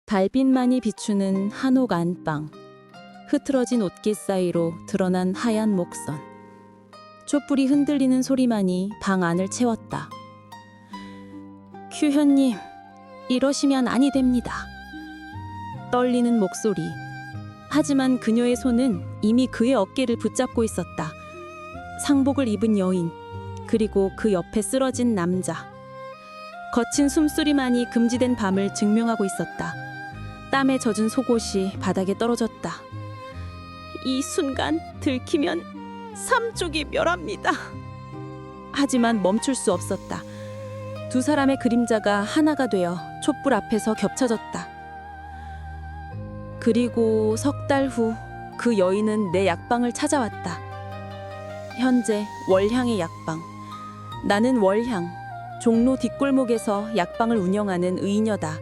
달빛만이 비추는 한옥 안방, 흐트러진 옷깃 사이로 드러난 하얀 목선, 촛불이 흔들리는 소리만이 방 안을 채웠다. 큐현님, 이러시면 아니 됩니다. 떨리는 목소리. 하지만 그녀의 손은 이미 그의 어깨를 붙잡고 있었다. 상복을 입은 여인, 그리고 그 옆에 쓰러진 남자. 거친 숨소리만이 금지된 밤을 증명하고 있었다. 땀에 젖은 속옷이 바닥에 떨어졌다. 이 순간 들키면 삼족이 멸합니다. 하지만 멈출 수 없었다. 두 사람의 그림자가 하나가 되어 촛불 앞에서 겹쳐졌다. 그리고 석 달 후 그 여인은 내 약방을 찾아왔다. 현재 월향의 약방. 나는 월향, 종로 뒷골목에서 약방을 운영하는 의녀다.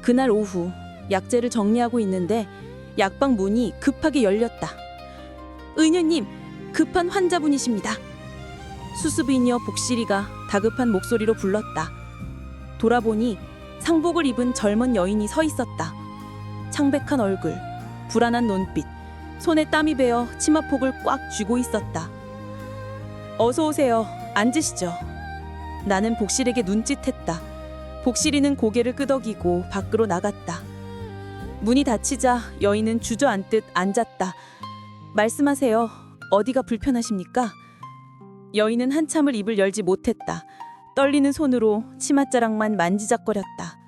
그날 오후 약재를 정리하고 있는데 약방 문이 급하게 열렸다. 의녀님, 급한 환자분이십니다. 수습의녀 복실이가 다급한 목소리로 불렀다. 돌아보니 상복을 입은 젊은 여인이 서 있었다. 창백한 얼굴, 불안한 눈빛, 손에 땀이 배어 치마폭을 꽉 쥐고 있었다. 어서 오세요. 앉으시죠. 나는 복실에게 눈짓했다. 복실이는 고개를 끄덕이고 밖으로 나갔다. 문이 닫히자 여인은 주저앉듯 앉았다. 말씀하세요. 어디가 불편하십니까? 여인은 한참을 입을 열지 못했다. 떨리는 손으로 치맛자락만 만지작거렸다.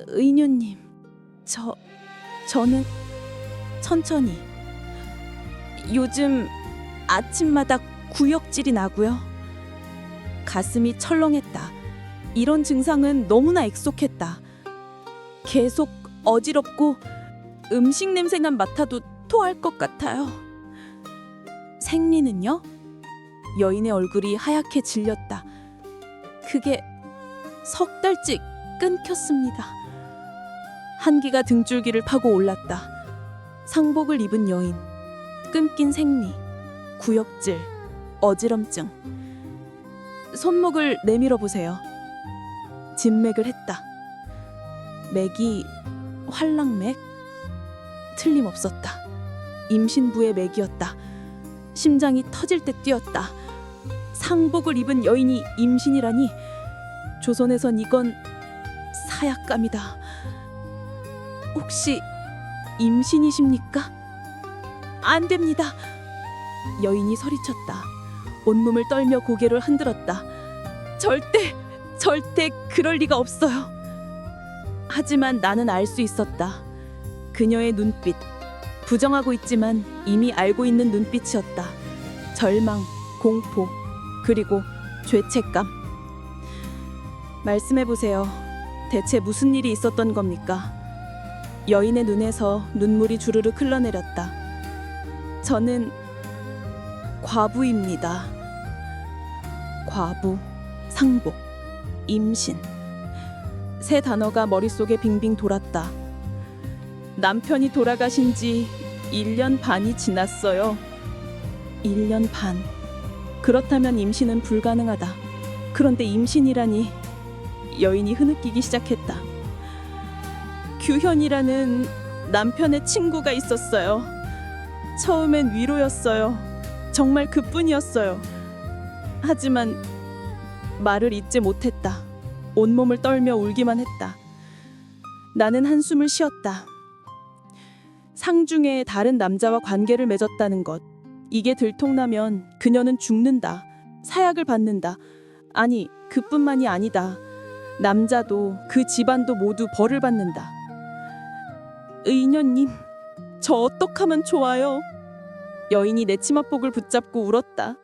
의녀님, 저는 천천히. 요즘 아침마다 구역질이 나고요. 가슴이 철렁했다. 이런 증상은 너무나 익숙했다. 계속 어지럽고 음식 냄새만 맡아도 토할 것 같아요. 생리는요? 여인의 얼굴이 하얗게 질렸다. 그게 석 달째 끊겼습니다. 한기가 등줄기를 파고 올랐다. 상복을 입은 여인, 끊긴 생리, 구역질, 어지럼증. 손목을 내밀어 보세요. 진맥을 했다. 맥이 활락맥? 틀림없었다. 임신부의 맥이었다. 심장이 터질 때 뛰었다. 상복을 입은 여인이 임신이라니. 조선에선 이건 사약감이다. 혹시 임신이십니까? 안 됩니다. 여인이 소리쳤다. 온몸을 떨며 고개를 흔들었다. 절대 그럴 리가 없어요. 하지만 나는 알 수 있었다. 그녀의 눈빛, 부정하고 있지만 이미 알고 있는 눈빛이었다. 절망, 공포, 그리고 죄책감. 말씀해보세요. 대체 무슨 일이 있었던 겁니까? 여인의 눈에서 눈물이 주르륵 흘러내렸다. 저는 과부입니다. 과부, 상복, 임신. 세 단어가 머릿속에 빙빙 돌았다. 남편이 돌아가신 지 1년 반이 지났어요. 1년 반. 그렇다면 임신은 불가능하다. 그런데 임신이라니. 여인이 흐느끼기 시작했다. 규현이라는 남편의 친구가 있었어요. 처음엔 위로였어요. 정말 그뿐이었어요. 하지만 말을 잇지 못했다. 온몸을 떨며 울기만 했다. 나는 한숨을 쉬었다. 상중에 다른 남자와 관계를 맺었다는 것. 이게 들통나면 그녀는 죽는다. 사약을 받는다. 아니, 그뿐만이 아니다. 남자도 그 집안도 모두 벌을 받는다. 의녀님, 저 어떡하면 좋아요? 여인이 내 치마폭을 붙잡고 울었다.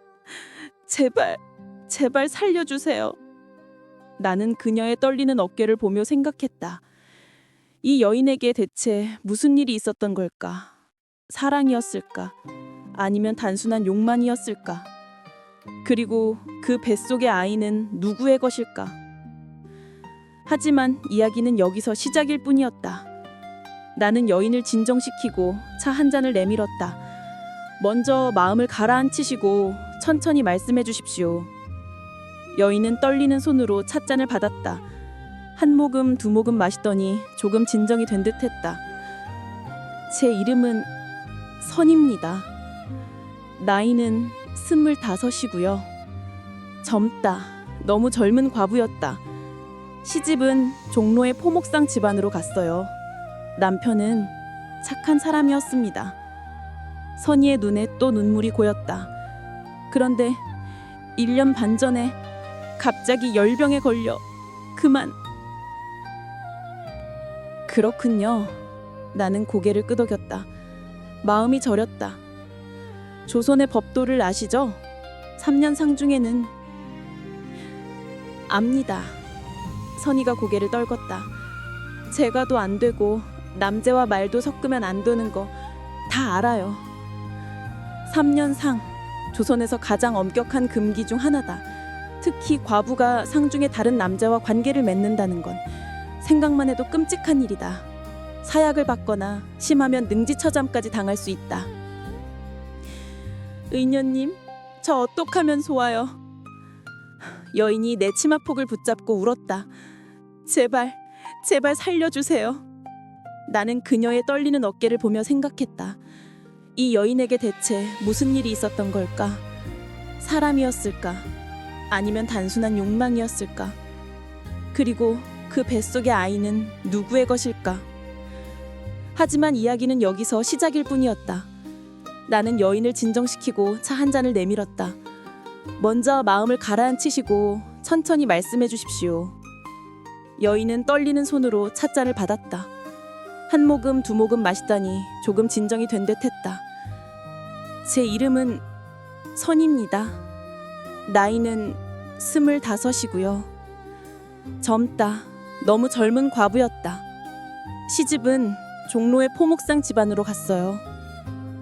제발 살려주세요. 나는 그녀의 떨리는 어깨를 보며 생각했다. 이 여인에게 대체 무슨 일이 있었던 걸까? 사랑이었을까? 아니면 단순한 욕만이었을까? 그리고 그 뱃속의 아이는 누구의 것일까? 하지만 이야기는 여기서 시작일 뿐이었다. 나는 여인을 진정시키고 차 한 잔을 내밀었다. 먼저 마음을 가라앉히시고 천천히 말씀해 주십시오. 여인은 떨리는 손으로 찻잔을 받았다. 한 모금 두 모금 마시더니 조금 진정이 된 듯했다. 제 이름은 선입니다. 나이는 25이고요. 젊다. 너무 젊은 과부였다. 시집은 종로의 포목상 집안으로 갔어요. 남편은 착한 사람이었습니다. 선희의 눈에 또 눈물이 고였다. 그런데 1년 반 전에 갑자기 열병에 걸려 그만. 그렇군요. 나는 고개를 끄덕였다. 마음이 저렸다. 조선의 법도를 아시죠? 3년 상중에는. 압니다. 선희가 고개를 떨궜다. 제가도 안 되고 남자와 말도 섞으면 안 되는 거 다 알아요. 3년 상, 조선에서 가장 엄격한 금기 중 하나다. 특히 과부가 상중에 다른 남자와 관계를 맺는다는 건 생각만 해도 끔찍한 일이다. 사약을 받거나 심하면 능지처잠까지 당할 수 있다. 의녀님, 저 어떡하면 좋아요? 여인이 내 치마폭을 붙잡고 울었다. 제발, 제발 살려주세요. 나는 그녀의 떨리는 어깨를 보며 생각했다. 이 여인에게 대체 무슨 일이 있었던 걸까? 사람이었을까? 아니면 단순한 욕망이었을까? 그리고 그 뱃속의 아이는 누구의 것일까? 하지만 이야기는 여기서 시작일 뿐이었다. 나는 여인을 진정시키고 차 한 잔을 내밀었다. 먼저 마음을 가라앉히시고 천천히 말씀해 주십시오. 여인은 떨리는 손으로 찻잔을 받았다. 한 모금 두 모금 마시다니 조금 진정이 된 듯했다. 제 이름은 선입니다. 나이는 25이고요. 젊다. 너무 젊은 과부였다. 시집은 종로의 포목상 집안으로 갔어요.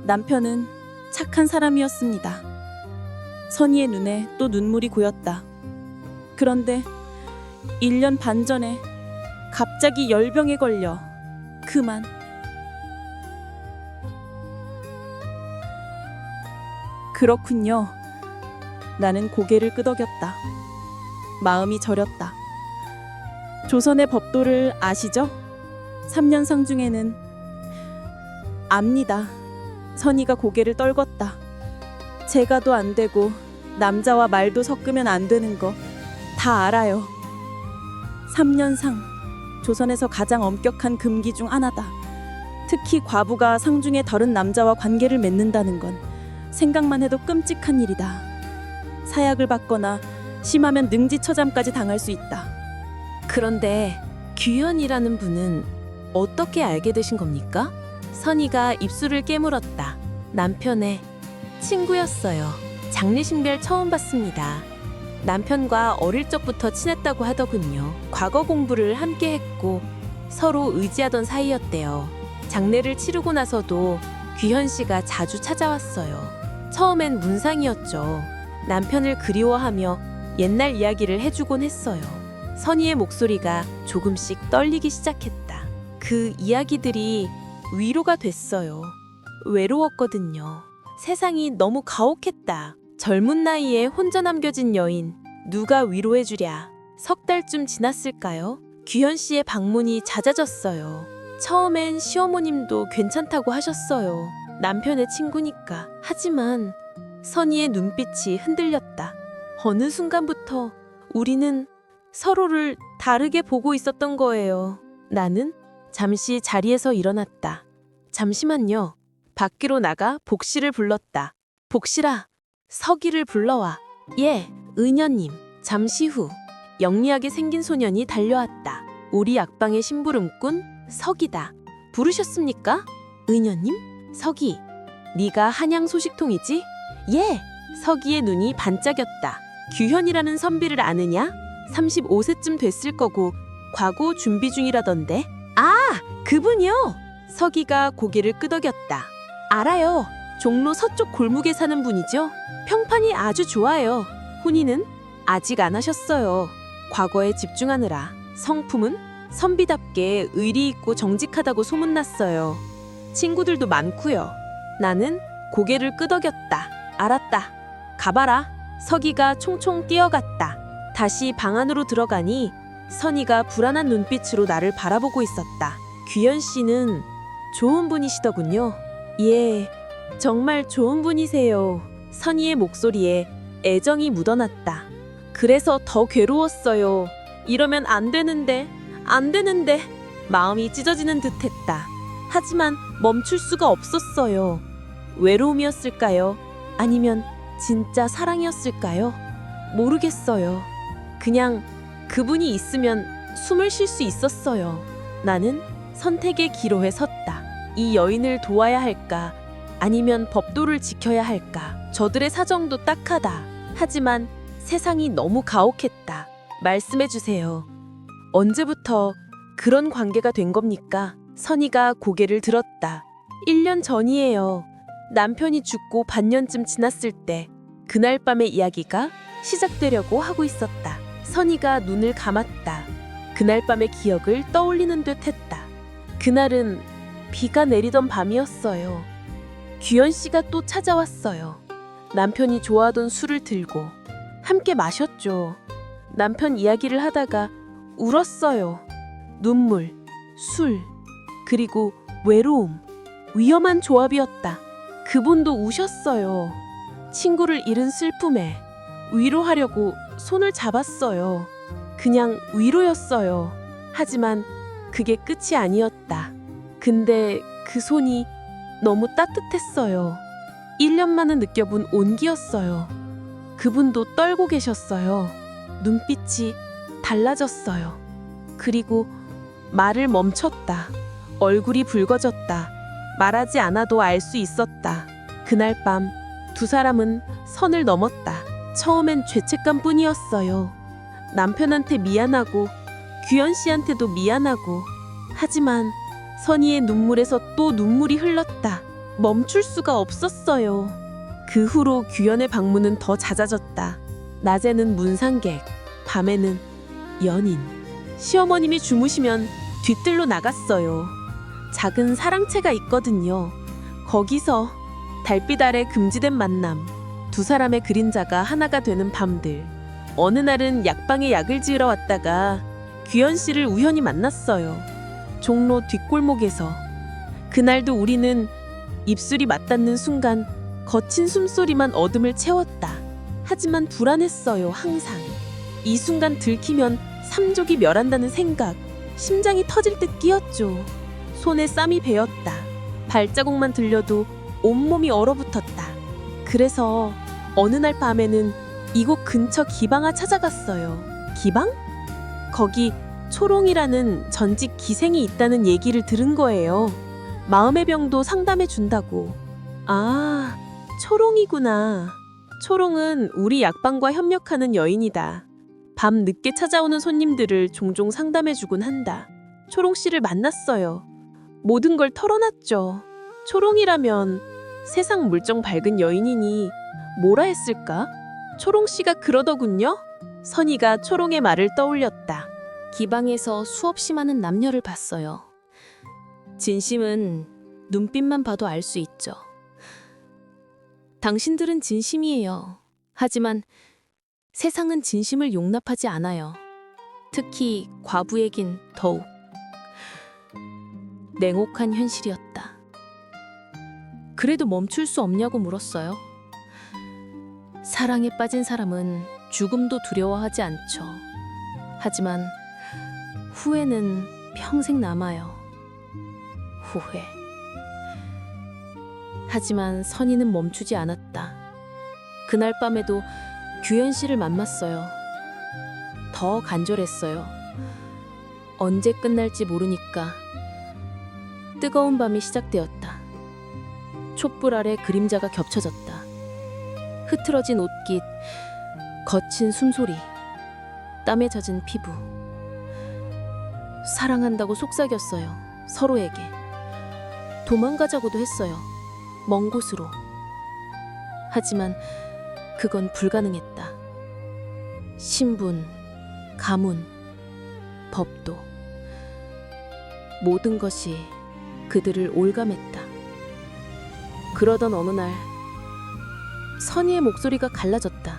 남편은 착한 사람이었습니다. 선희의 눈에 또 눈물이 고였다. 그런데 1년 반 전에 갑자기 열병에 걸려 그만. 그렇군요. 나는 고개를 끄덕였다. 마음이 저렸다. 조선의 법도를 아시죠? 3년 상중에는. 압니다. 선희가 고개를 떨궜다. 제가도 안 되고 남자와 말도 섞으면 안 되는 거 다 알아요. 3년 상, 조선에서 가장 엄격한 금기 중 하나다. 특히 과부가 상중에 다른 남자와 관계를 맺는다는 건 생각만 해도 끔찍한 일이다. 사약을 받거나 심하면 능지처잠까지 당할 수 있다. 그런데 규현이라는 분은 어떻게 알게 되신 겁니까? 선희가 입술을 깨물었다. 남편의 친구였어요. 장례식별 처음 봤습니다. 남편과 어릴 적부터 친했다고 하더군요. 과거 공부를 함께 했고 서로 의지하던 사이였대요. 장례를 치르고 나서도 규현 씨가 자주 찾아왔어요. 처음엔 문상이었죠. 남편을 그리워하며 옛날 이야기를 해주곤 했어요. 선희의 목소리가 조금씩 떨리기 시작했다. 그 이야기들이 위로가 됐어요. 외로웠거든요. 세상이 너무 가혹했다. 젊은 나이에 혼자 남겨진 여인, 누가 위로해주랴. 석 달쯤 지났을까요? 규현 씨의 방문이 잦아졌어요. 처음엔 시어머님도 괜찮다고 하셨어요. 남편의 친구니까. 하지만 선희의 눈빛이 흔들렸다. 어느 순간부터 우리는 서로를 다르게 보고 있었던 거예요. 나는 잠시 자리에서 일어났다. 잠시만요. 밖으로 나가 복실을 불렀다. 복실아, 서기를 불러와. 예, 의녀님. 잠시 후 영리하게 생긴 소년이 달려왔다. 우리 약방의 심부름꾼 서기다. 부르셨습니까? 의녀님? 서기, 네가 한양 소식통이지? 예. 서기의 눈이 반짝였다. 규현이라는 선비를 아느냐? 35세쯤 됐을 거고 과거 준비 중이라던데. 아, 그분이요? 서기가 고개를 끄덕였다. 알아요. 종로 서쪽 골목에 사는 분이죠. 평판이 아주 좋아요. 혼인은 아직 안 하셨어요. 과거에 집중하느라. 성품은 선비답게 의리 있고 정직하다고 소문났어요. 친구들도 많고요. 나는 고개를 끄덕였다. 알았다. 가봐라. 서기가 총총 뛰어갔다. 다시 방 안으로 들어가니 선이가 불안한 눈빛으로 나를 바라보고 있었다. 규현 씨는 좋은 분이시더군요. 예, 정말 좋은 분이세요. 선이의 목소리에 애정이 묻어났다. 그래서 더 괴로웠어요. 이러면 안 되는데. 마음이 찢어지는 듯했다. 하지만 멈출 수가 없었어요. 외로움이었을까요? 아니면 진짜 사랑이었을까요? 모르겠어요. 그냥 그분이 있으면 숨을 쉴 수 있었어요. 나는 선택의 기로에 섰다. 이 여인을 도와야 할까? 아니면 법도를 지켜야 할까? 저들의 사정도 딱하다. 하지만 세상이 너무 가혹했다. 말씀해 주세요. 언제부터 그런 관계가 된 겁니까? 선이가 고개를 들었다. 1년 전이에요. 남편이 죽고 반년쯤 지났을 때 그날 밤의 이야기가 시작되려고 하고 있었다. 선이가 눈을 감았다. 그날 밤의 기억을 떠올리는 듯 했다. 그날은 비가 내리던 밤이었어요. 규현 씨가 또 찾아왔어요. 남편이 좋아하던 술을 들고 함께 마셨죠. 남편 이야기를 하다가 울었어요. 눈물, 술, 그리고 외로움. 위험한 조합이었다. 그분도 우셨어요. 친구를 잃은 슬픔에 위로하려고 손을 잡았어요. 그냥 위로였어요. 하지만 그게 끝이 아니었다. 근데 그 손이 너무 따뜻했어요. 1년 만에 느껴본 온기였어요. 그분도 떨고 계셨어요. 눈빛이 달라졌어요. 그리고 말을 멈췄다. 얼굴이 붉어졌다. 말하지 않아도 알 수 있었다. 그날 밤 두 사람은 선을 넘었다. 처음엔 죄책감뿐이었어요. 남편한테 미안하고 규현 씨한테도 미안하고. 하지만 선희의 눈물에서 또 눈물이 흘렀다. 멈출 수가 없었어요. 그 후로 규현의 방문은 더 잦아졌다. 낮에는 문상객, 밤에는 연인. 시어머님이 주무시면 뒤뜰로 나갔어요. 작은 사랑채가 있거든요. 거기서 달빛 아래 금지된 만남, 두 사람의 그림자가 하나가 되는 밤들. 어느 날은 약방에 약을 지으러 왔다가 규현 씨를 우연히 만났어요. 종로 뒷골목에서. 그날도 우리는 입술이 맞닿는 순간 거친 숨소리만 어둠을 채웠다. 하지만 불안했어요, 항상. 이 순간 들키면 삼족이 멸한다는 생각. 심장이 터질 듯 끼었죠. 손에 땀이 배었다. 발자국만 들려도 온몸이 얼어붙었다. 그래서 어느 날 밤에는 이곳 근처 기방아 찾아갔어요. 기방? 거기 초롱이라는 전직 기생이 있다는 얘기를 들은 거예요. 마음의 병도 상담해 준다고. 아, 초롱이구나. 초롱은 우리 약방과 협력하는 여인이다. 밤 늦게 찾아오는 손님들을 종종 상담해주곤 한다. 초롱 씨를 만났어요. 모든 걸 털어놨죠. 초롱이라면 세상 물정 밝은 여인이니 뭐라 했을까? 초롱 씨가 그러더군요. 선희가 초롱의 말을 떠올렸다. 기방에서 수없이 많은 남녀를 봤어요. 진심은 눈빛만 봐도 알 수 있죠. 당신들은 진심이에요. 하지만 세상은 진심을 용납하지 않아요. 특히 과부에겐 더욱. 냉혹한 현실이었다. 그래도 멈출 수 없냐고 물었어요. 사랑에 빠진 사람은 죽음도 두려워하지 않죠. 하지만 후회는 평생 남아요. 후회. 하지만 선희는 멈추지 않았다. 그날 밤에도 규현 씨를 만났어요. 더 간절했어요. 언제 끝날지 모르니까. 뜨거운 밤이 시작되었다. 촛불 아래 그림자가 겹쳐졌다. 흐트러진 옷깃, 거친 숨소리, 땀에 젖은 피부. 사랑한다고 속삭였어요. 서로에게. 도망가자고도 했어요. 먼 곳으로. 하지만 그건 불가능했다. 신분, 가문, 법도. 모든 것이 그들을 올감했다. 그러던 어느 날 선희의 목소리가 갈라졌다.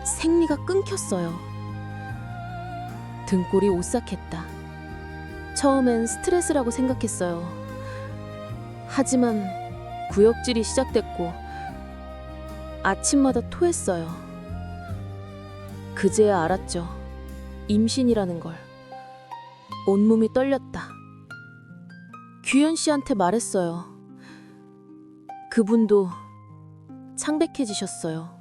생리가 끊겼어요. 등골이 오싹했다. 처음엔 스트레스라고 생각했어요. 하지만 구역질이 시작됐고 아침마다 토했어요. 그제야 알았죠. 임신이라는 걸. 온몸이 떨렸다. 규현 씨한테 말했어요. 그분도 창백해지셨어요.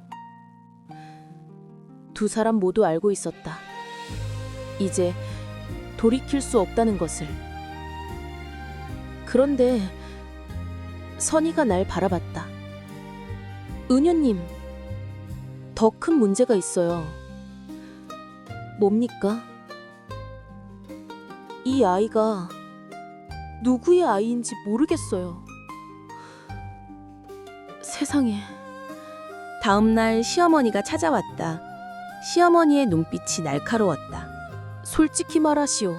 두 사람 모두 알고 있었다. 이제 돌이킬 수 없다는 것을. 그런데 선희가 날 바라봤다. 은효님, 더 큰 문제가 있어요. 뭡니까? 이 아이가 누구의 아이인지 모르겠어요. 세상에. 다음 날 시어머니가 찾아왔다. 시어머니의 눈빛이 날카로웠다. 솔직히 말하시오.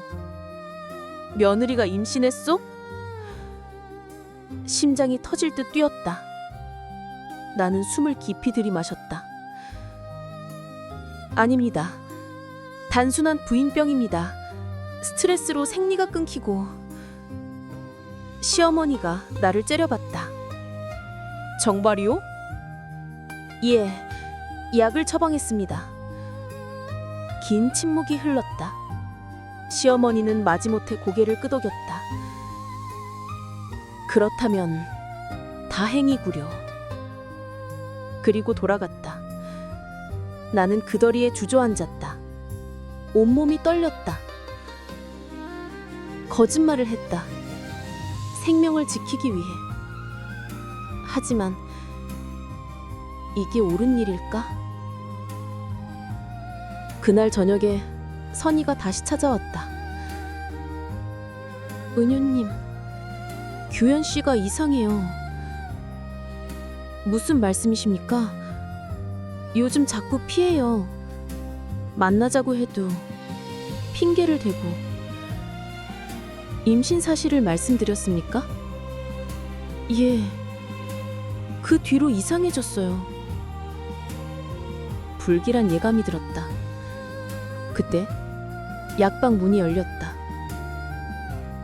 며느리가 임신했소? 심장이 터질 듯 뛰었다. 나는 숨을 깊이 들이마셨다. 아닙니다. 단순한 부인병입니다. 스트레스로 생리가 끊기고. 시어머니가 나를 째려봤다. 정말이요? 예, 약을 처방했습니다. 긴 침묵이 흘렀다. 시어머니는 마지못해 고개를 끄덕였다. 그렇다면 다행이구려. 그리고 돌아갔다. 나는 그 더리에 주저앉았다. 온몸이 떨렸다. 거짓말을 했다. 생명을 지키기 위해. 하지만 이게 옳은 일일까? 그날 저녁에 선희가 다시 찾아왔다. 은효님, 규현 씨가 이상해요. 무슨 말씀이십니까? 요즘 자꾸 피해요. 만나자고 해도 핑계를 대고. 임신 사실을 말씀드렸습니까? 예. 그 뒤로 이상해졌어요. 불길한 예감이 들었다. 그때 약방 문이 열렸다.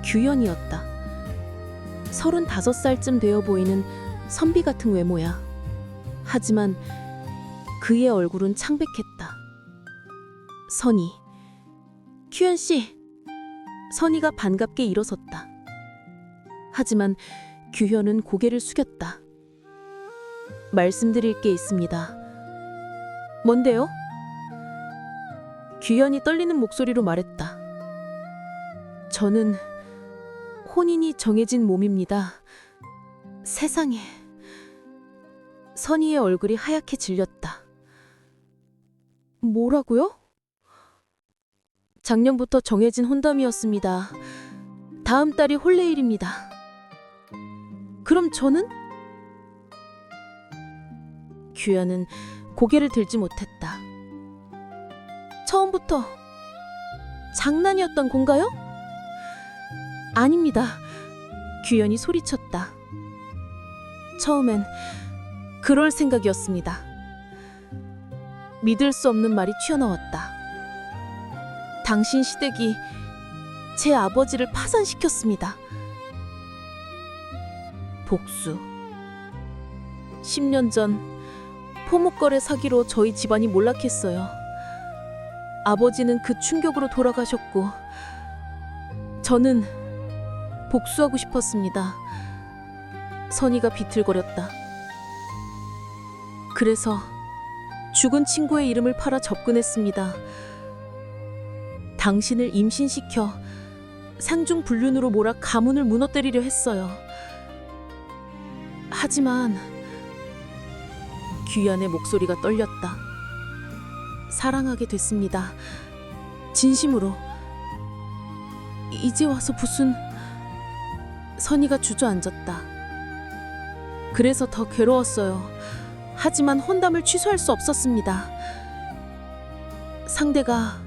규현이었다. 35살쯤 되어 보이는 선비 같은 외모야. 하지만 그의 얼굴은 창백했다. 선희. 규현 씨. 선희가 반갑게 일어섰다. 하지만 규현은 고개를 숙였다. 말씀드릴 게 있습니다. 뭔데요? 규현이 떨리는 목소리로 말했다. 저는 혼인이 정해진 몸입니다. 세상에. 선희의 얼굴이 하얗게 질렸다. 뭐라고요? 작년부터 정해진 혼담이었습니다. 다음 달이 혼례일입니다. 그럼 저는? 규현은 고개를 들지 못했다. 처음부터 장난이었던 건가요? 아닙니다. 규현이 소리쳤다. 처음엔 그럴 생각이었습니다. 믿을 수 없는 말이 튀어나왔다. 당신 시댁이 제 아버지를 파산시켰습니다. 복수. 10년 전 포목거래 사기로 저희 집안이 몰락했어요. 아버지는 그 충격으로 돌아가셨고 저는 복수하고 싶었습니다. 선희가 비틀거렸다. 그래서 죽은 친구의 이름을 팔아 접근했습니다. 당신을 임신시켜 상중불륜으로 몰아 가문을 무너뜨리려 했어요. 하지만 규현의 목소리가 떨렸다. 사랑하게 됐습니다. 진심으로. 이제 와서 무슨... 선희가 주저앉았다. 그래서 더 괴로웠어요. 하지만 혼담을 취소할 수 없었습니다. 상대가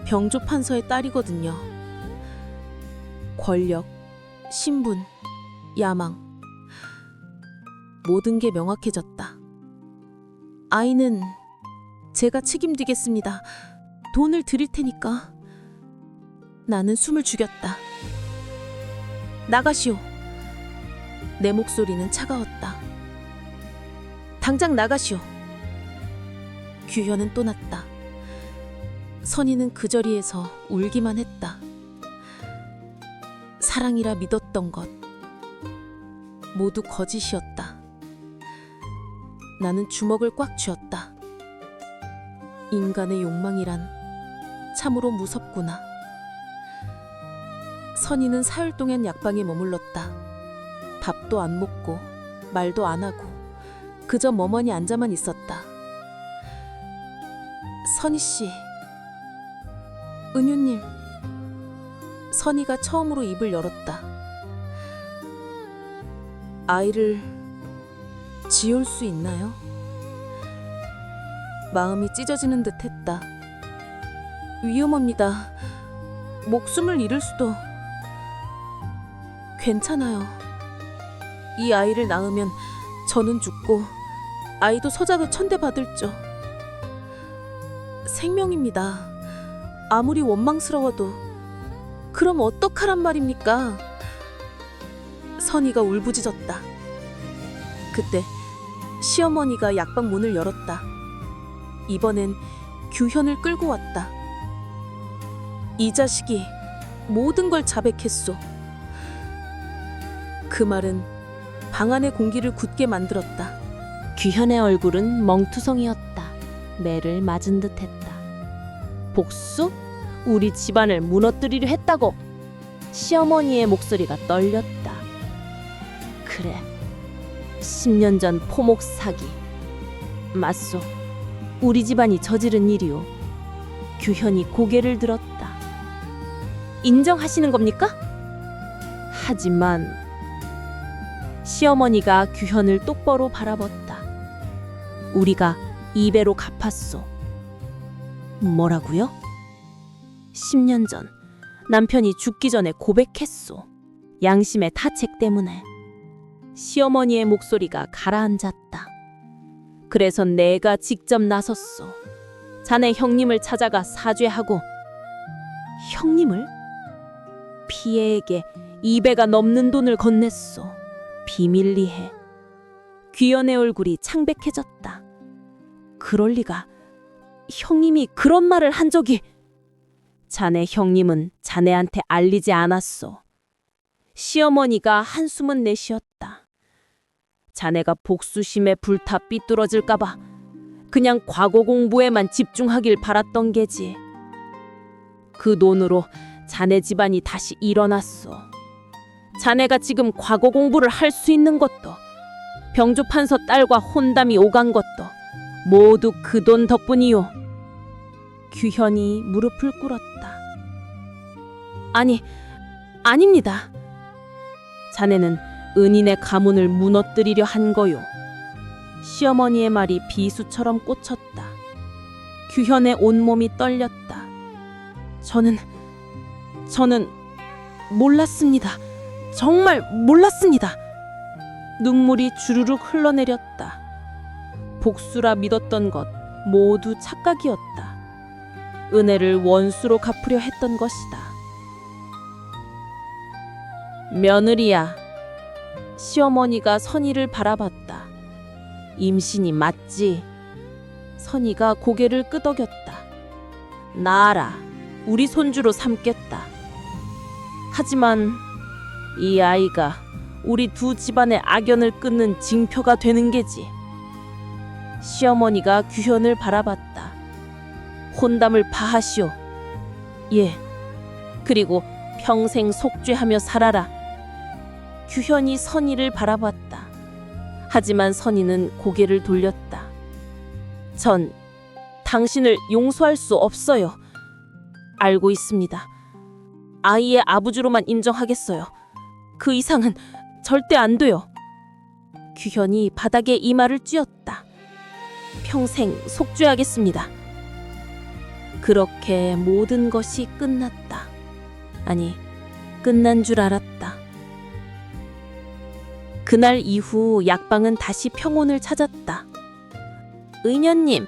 병조 판서의 딸이거든요. 권력, 신분, 야망. 모든 게 명확해졌다. 아이는 제가 책임지겠습니다. 돈을 드릴 테니까. 나는 숨을 죽였다. 나가시오. 내 목소리는 차가웠다. 당장 나가시오. 규현은 또 났다. 선희는 그 자리에서 울기만 했다. 사랑이라 믿었던 것 모두 거짓이었다. 나는 주먹을 꽉 쥐었다. 인간의 욕망이란 참으로 무섭구나. 선희는 사흘 동안 약방에 머물렀다. 밥도 안 먹고 말도 안 하고 그저 멍하니 앉아만 있었다. 선희 씨, 은유님. 선희가 처음으로 입을 열었다. 아이를 지울 수 있나요? 마음이 찢어지는 듯 했다. 위험합니다. 목숨을 잃을 수도. 괜찮아요. 이 아이를 낳으면 저는 죽고 아이도 서작을 천대받을죠. 생명입니다. 아무리 원망스러워도 그럼 어떡하란 말입니까? 선희가 울부짖었다. 그때 시어머니가 약방 문을 열었다. 이번엔 규현을 끌고 왔다. 이 자식이 모든 걸 자백했소. 그 말은 방 안의 공기를 굳게 만들었다. 규현의 얼굴은 멍투성이었다. 매를 맞은 듯했다. 복수? 우리 집안을 무너뜨리려 했다고. 시어머니의 목소리가 떨렸다. 그래, 10년 전 포목 사기. 맞소. 우리 집안이 저지른 일이오. 규현이 고개를 들었다. 인정하시는 겁니까? 하지만 시어머니가 규현을 똑바로 바라봤다. 우리가 2배로 갚았소. 뭐라고요? 10년 전 남편이 죽기 전에 고백했소. 양심의 타책 때문에. 시어머니의 목소리가 가라앉았다. 그래서 내가 직접 나섰소. 자네 형님을 찾아가 사죄하고. 형님을? 피해에게 2배가 넘는 돈을 건넸소. 비밀리에. 규현의 얼굴이 창백해졌다. 그럴 리가. 형님이 그런 말을 한 적이. 자네 형님은 자네한테 알리지 않았소. 시어머니가 한숨은 내쉬었다. 자네가 복수심에 불타 삐뚤어질까봐 그냥 과거 공부에만 집중하길 바랐던 게지. 그 돈으로 자네 집안이 다시 일어났소. 자네가 지금 과거 공부를 할 수 있는 것도, 병조판서 딸과 혼담이 오간 것도 모두 그 돈 덕분이요. 규현이 무릎을 꿇었다. 아닙니다. 자네는 은인의 가문을 무너뜨리려 한 거요. 시어머니의 말이 비수처럼 꽂혔다. 규현의 온몸이 떨렸다. 저는 몰랐습니다. 정말 몰랐습니다. 눈물이 주르륵 흘러내렸다. 복수라 믿었던 것 모두 착각이었다. 은혜를 원수로 갚으려 했던 것이다. 며느리야. 시어머니가 선희를 바라봤다. 임신이 맞지? 선희가 고개를 끄덕였다. 나아라. 우리 손주로 삼겠다. 하지만 이 아이가 우리 두 집안의 악연을 끊는 징표가 되는 게지. 시어머니가 규현을 바라봤다. 혼담을 파하시오. 예. 그리고 평생 속죄하며 살아라. 규현이 선희를 바라봤다. 하지만 선희는 고개를 돌렸다. 전 당신을 용서할 수 없어요. 알고 있습니다. 아이의 아버지로만 인정하겠어요. 그 이상은 절대 안 돼요. 규현이 바닥에 이마를 찧었다. 평생 속죄하겠습니다. 그렇게 모든 것이 끝났다. 아니, 끝난 줄 알았다. 그날 이후 약방은 다시 평온을 찾았다. 의녀님,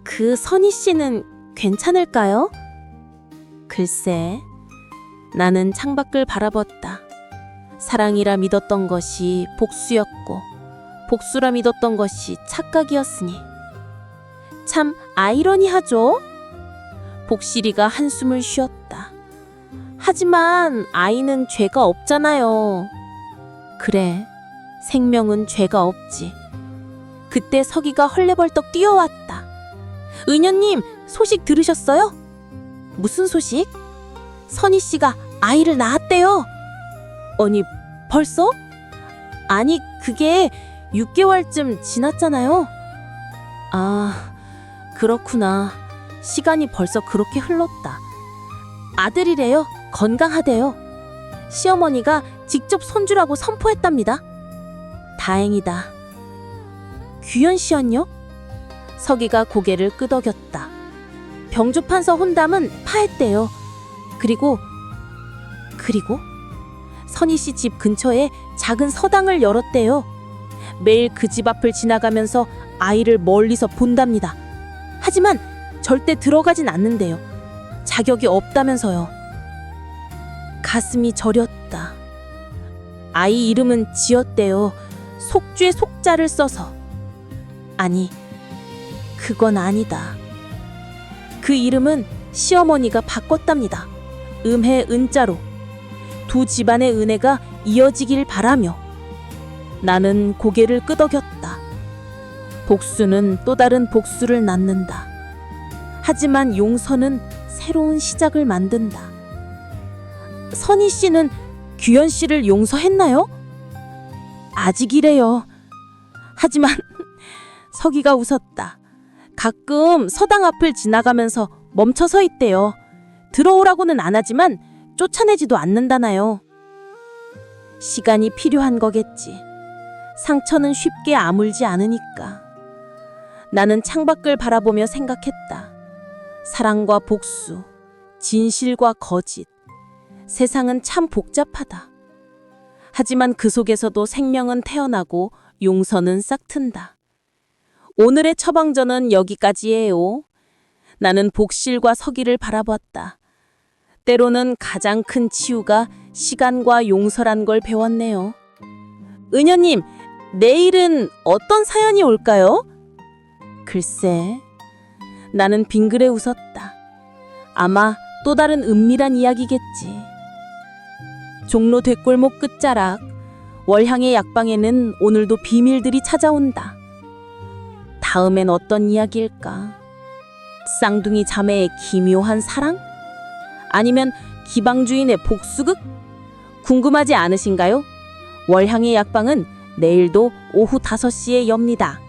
그 선희 씨는 괜찮을까요? 글쎄, 나는 창밖을 바라봤다. 사랑이라 믿었던 것이 복수였고 복수라 믿었던 것이 착각이었으니 참 아이러니하죠? 복실이가 한숨을 쉬었다. 하지만 아이는 죄가 없잖아요. 그래, 생명은 죄가 없지. 그때 서기가 헐레벌떡 뛰어왔다. 은현님, 소식 들으셨어요? 무슨 소식? 선희 씨가 아이를 낳았대요. 아니, 벌써? 아니, 그게 6개월쯤 지났잖아요. 아, 그렇구나. 시간이 벌써 그렇게 흘렀다. 아들이래요. 건강하대요. 시어머니가 직접 손주라고 선포했답니다. 다행이다. 규현 씨언요? 서기가 고개를 끄덕였다. 병주판서 혼담은 파했대요. 그리고 선희 씨 집 근처에 작은 서당을 열었대요. 매일 그 집 앞을 지나가면서 아이를 멀리서 본답니다. 하지만 절대 들어가진 않는데요. 자격이 없다면서요. 가슴이 저렸다. 아이 이름은 지었대요. 속죄 속자를 써서. 아니, 그건 아니다. 그 이름은 시어머니가 바꿨답니다. 음해 은자로. 두 집안의 은혜가 이어지길 바라며. 나는 고개를 끄덕였다. 복수는 또 다른 복수를 낳는다. 하지만 용서는 새로운 시작을 만든다. 선희 씨는 규현 씨를 용서했나요? 아직이래요. 하지만 서기가 웃었다. 가끔 서당 앞을 지나가면서 멈춰 서 있대요. 들어오라고는 안 하지만 쫓아내지도 않는다나요. 시간이 필요한 거겠지. 상처는 쉽게 아물지 않으니까. 나는 창밖을 바라보며 생각했다. 사랑과 복수, 진실과 거짓. 세상은 참 복잡하다. 하지만 그 속에서도 생명은 태어나고 용서는 싹튼다. 오늘의 처방전은 여기까지예요. 나는 복실과 서기를 바라봤다. 때로는 가장 큰 치유가 시간과 용서란 걸 배웠네요. 은현님, 내일은 어떤 사연이 올까요? 글쎄, 나는 빙그레 웃었다. 아마 또 다른 은밀한 이야기겠지. 종로 뒷골목 끝자락, 월향의 약방에는 오늘도 비밀들이 찾아온다. 다음엔 어떤 이야기일까? 쌍둥이 자매의 기묘한 사랑? 아니면 기방주인의 복수극? 궁금하지 않으신가요? 월향의 약방은 내일도 오후 5시에 엽니다.